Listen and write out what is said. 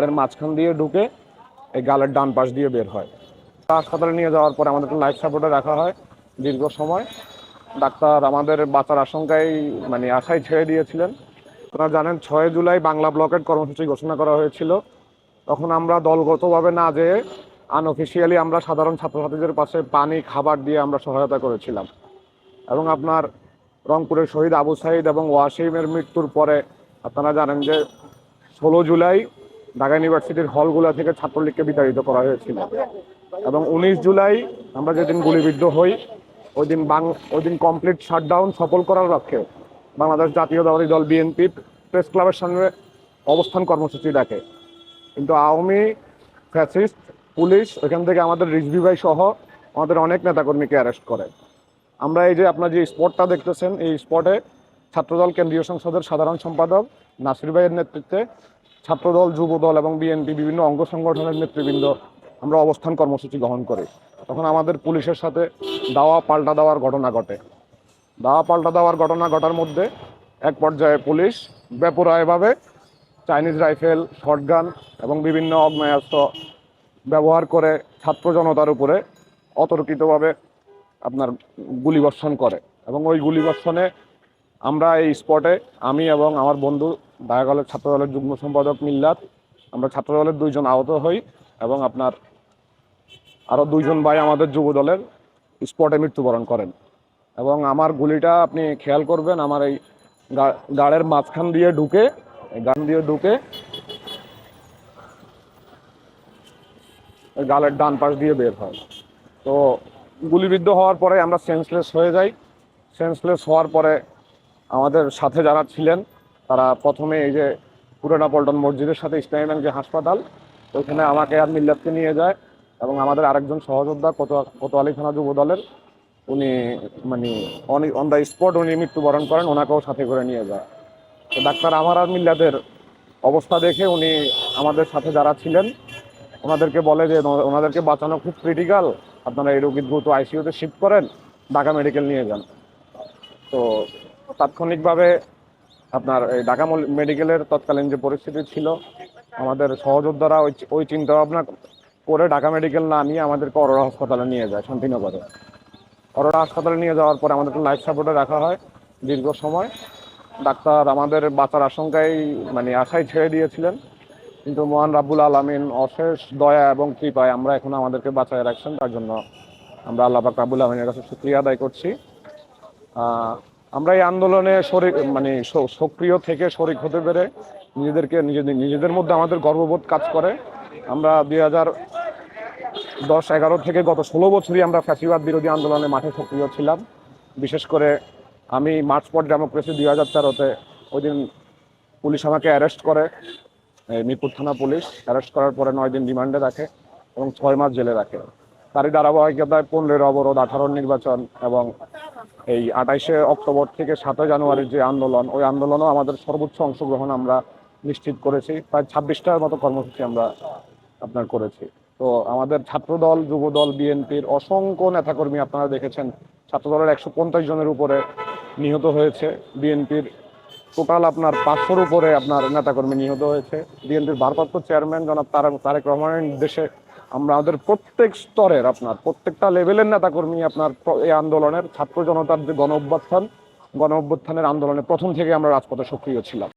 গালের মাঝখান দিয়ে ঢুকে এই গালের ডান পাশ দিয়ে বের হয়। হাসপাতালে নিয়ে যাওয়ার পরে আমাদেরকে লাইফ সাপোর্টে রাখা হয় দীর্ঘ সময়। ডাক্তার আমাদের বাঁচার আশঙ্কায় আশায় ছেড়ে দিয়েছিলেন। আপনারা জানেন 6 জুলাই বাংলা ব্লকেট কর্মসূচি ঘোষণা করা হয়েছিল। তখন আমরা দলগতভাবে না যেয়ে আনঅফিসিয়ালি আমরা সাধারণ ছাত্রছাত্রীদের পাশে পানি খাবার দিয়ে আমরা সহায়তা করেছিলাম। এবং আপনার রংপুরের শহীদ আবু সাইদ এবং ওয়াসিমের মৃত্যুর পরে আপনারা জানেন যে 16 জুলাই ঢাকা ইউনিভার্সিটির হলগুলো থেকে ছাত্রলীগকে বিতাড়িত করা হয়েছিল। এবং 19 জুলাই আমরা যেদিন গুলিবিদ্ধ হই ওই দিন কমপ্লিট শাটডাউন সফল করার লক্ষ্যে বাংলাদেশ জাতীয়তাবাদী দল বিএনপি প্রেস ক্লাবের সামনে অবস্থান কর্মসূচি ডাকে। কিন্তু আওয়ামী ফ্যাসিস্ট পুলিশ ওইখান থেকে আমাদের রিজভি ভাই সহ আমাদের অনেক নেতাকর্মীকে অ্যারেস্ট করে। আমরা এই যে আপনার যে স্পটটা দেখতেছেন, এই স্পটে ছাত্রদল কেন্দ্রীয় সংসদের সাধারণ সম্পাদক নাসির ভাইয়ের নেতৃত্বে ছাত্রদল, যুবদল এবং বিএনপি বিভিন্ন অঙ্গ সংগঠনের নেতৃবৃন্দ আমরা অবস্থান কর্মসূচি গ্রহণ করি। তখন আমাদের পুলিশের সাথে দাওয়া পাল্টা দেওয়ার ঘটনা ঘটে। দাওয়া পাল্টা দেওয়ার ঘটনা ঘটার মধ্যে এক পর্যায়ে পুলিশ বেপরোয়াভাবে চাইনিজ রাইফেল, শটগান এবং বিভিন্ন আগ্নেয়াস্ত্র ব্যবহার করে ছাত্র জনতার উপরে অতর্কিতভাবে আপনার গুলিবর্ষণ করে। এবং ওই গুলিবর্ষণে আমরা এই স্পটে আমি এবং আমার বন্ধু ঢাকা ছাত্রদলের যুগ্ম সম্পাদক মিল্লাত, আমরা ছাত্রদলের 2 জন আহত হই এবং আপনার আরও 2 জন ভাই আমাদের যুব দলের স্পটে মৃত্যুবরণ করেন। এবং আমার গুলিটা আপনি খেয়াল করবেন, আমার এই গাড়ের মাঝখান দিয়ে ঢুকে গালের ডান পাশ দিয়ে বের হয়। তো গুলিবিদ্ধ হওয়ার পরে আমরা সেন্সলেস হয়ে যাই। সেন্সলেস হওয়ার পরে আমাদের সাথে যারা ছিলেন তারা প্রথমে এই যে পুরানা পল্টন মসজিদের সাথে ইসলামী ব্যাংক যে হাসপাতাল, ওইখানে আমাকে আর মিল্লাতকে নিয়ে যায় এবং আমাদের আরেকজন সহযোদ্ধা কোতোয়ালি থানা যুব দলের উনি অন দ্য স্পট উনি মৃত্যুবরণ করেন, ওনাকেও সাথে করে নিয়ে যায়। তো ডাক্তার আমার আর মিল্লাতের অবস্থা দেখে উনি আমাদের সাথে যারা ছিলেন ওনাদেরকে বলে যে ওনাদেরকে বাঁচানো খুব ক্রিটিক্যাল, আপনারা এই রোগী দ্রুত আইসিইউতে শিফট করেন, ঢাকা মেডিকেল নিয়ে যান। তো তাৎক্ষণিকভাবে আপনার এই ঢাকা মেডিকেলের তৎকালীন যে পরিস্থিতি ছিল, আমাদের সহযোদ্ধারা ওই চিন্তা ভাবনা করে ঢাকা মেডিকেল না নিয়ে আমাদেরকে অরোরা হাসপাতালে নিয়ে যায় শান্তিনগরে। অরোরা হাসপাতালে নিয়ে যাওয়ার পরে আমাদেরকে লাইফ সাপোর্টে রাখা হয় দীর্ঘ সময়। ডাক্তার আমাদের বাঁচার আশঙ্কায় আশায় ছেড়ে দিয়েছিলেন, কিন্তু মহান রাব্বুল আলামিন অশেষ দয়া এবং কৃপায় আমরা এখন আমাদেরকে বাঁচায় রাখছেন। তার জন্য আমরা আল্লাহ পাক রাব্বুল আলামিনের কাছে শুকরিয়া আদায় করছি। আমরা এই আন্দোলনে সক্রিয় থেকে শরিক হতে পেরে নিজেদের মধ্যে আমাদের গর্ববোধ কাজ করে। আমরা 2010-11 থেকে গত 16 বছরই আমরা ফ্যাসিবাদ বিরোধী আন্দোলনে মাঠে সক্রিয় ছিলাম। বিশেষ করে আমি মার্চ ফর ডেমোক্রেসি 2013-তে ওই দিন পুলিশ আমাকে অ্যারেস্ট করে, মিরপুর থানা পুলিশ অ্যারেস্ট করার পরে 9 দিন রিমান্ডে রাখে এবং 6 মাস জেলে রাখে। তারই ধারাবাহিকতায় 15 অবরোধ, 18 নির্বাচন এবং এই 28শে অক্টোবর থেকে 7 জানুয়ারির যে আন্দোলন, ওই আন্দোলনও আমাদের সর্বোচ্চ অংশগ্রহণ আমরা নিশ্চিত করেছি। প্রায় 26টার মতো কর্মসূচি আমরা আপনার করেছি। তো আমাদের ছাত্রদল, যুবদল, বিএনপির অসংখ্য নেতাকর্মী আপনারা দেখেছেন, ছাত্রদলের 150 জনের উপরে নিহত হয়েছে, বিএনপির টোটাল আপনার 500-র উপরে আপনার নেতাকর্মী নিহত হয়েছে। বিএনপির ভারপ্রাপ্ত চেয়ারম্যান জনাব তারেক রহমানের নির্দেশে আমাদের প্রত্যেক স্তরের প্রত্যেকটা লেভেলের নেতাকর্মী এই আন্দোলনের ছাত্র জনতার যে গণ অভ্যুত্থানের আন্দোলনে প্রথম থেকে আমরা রাজপথে সক্রিয় ছিলাম।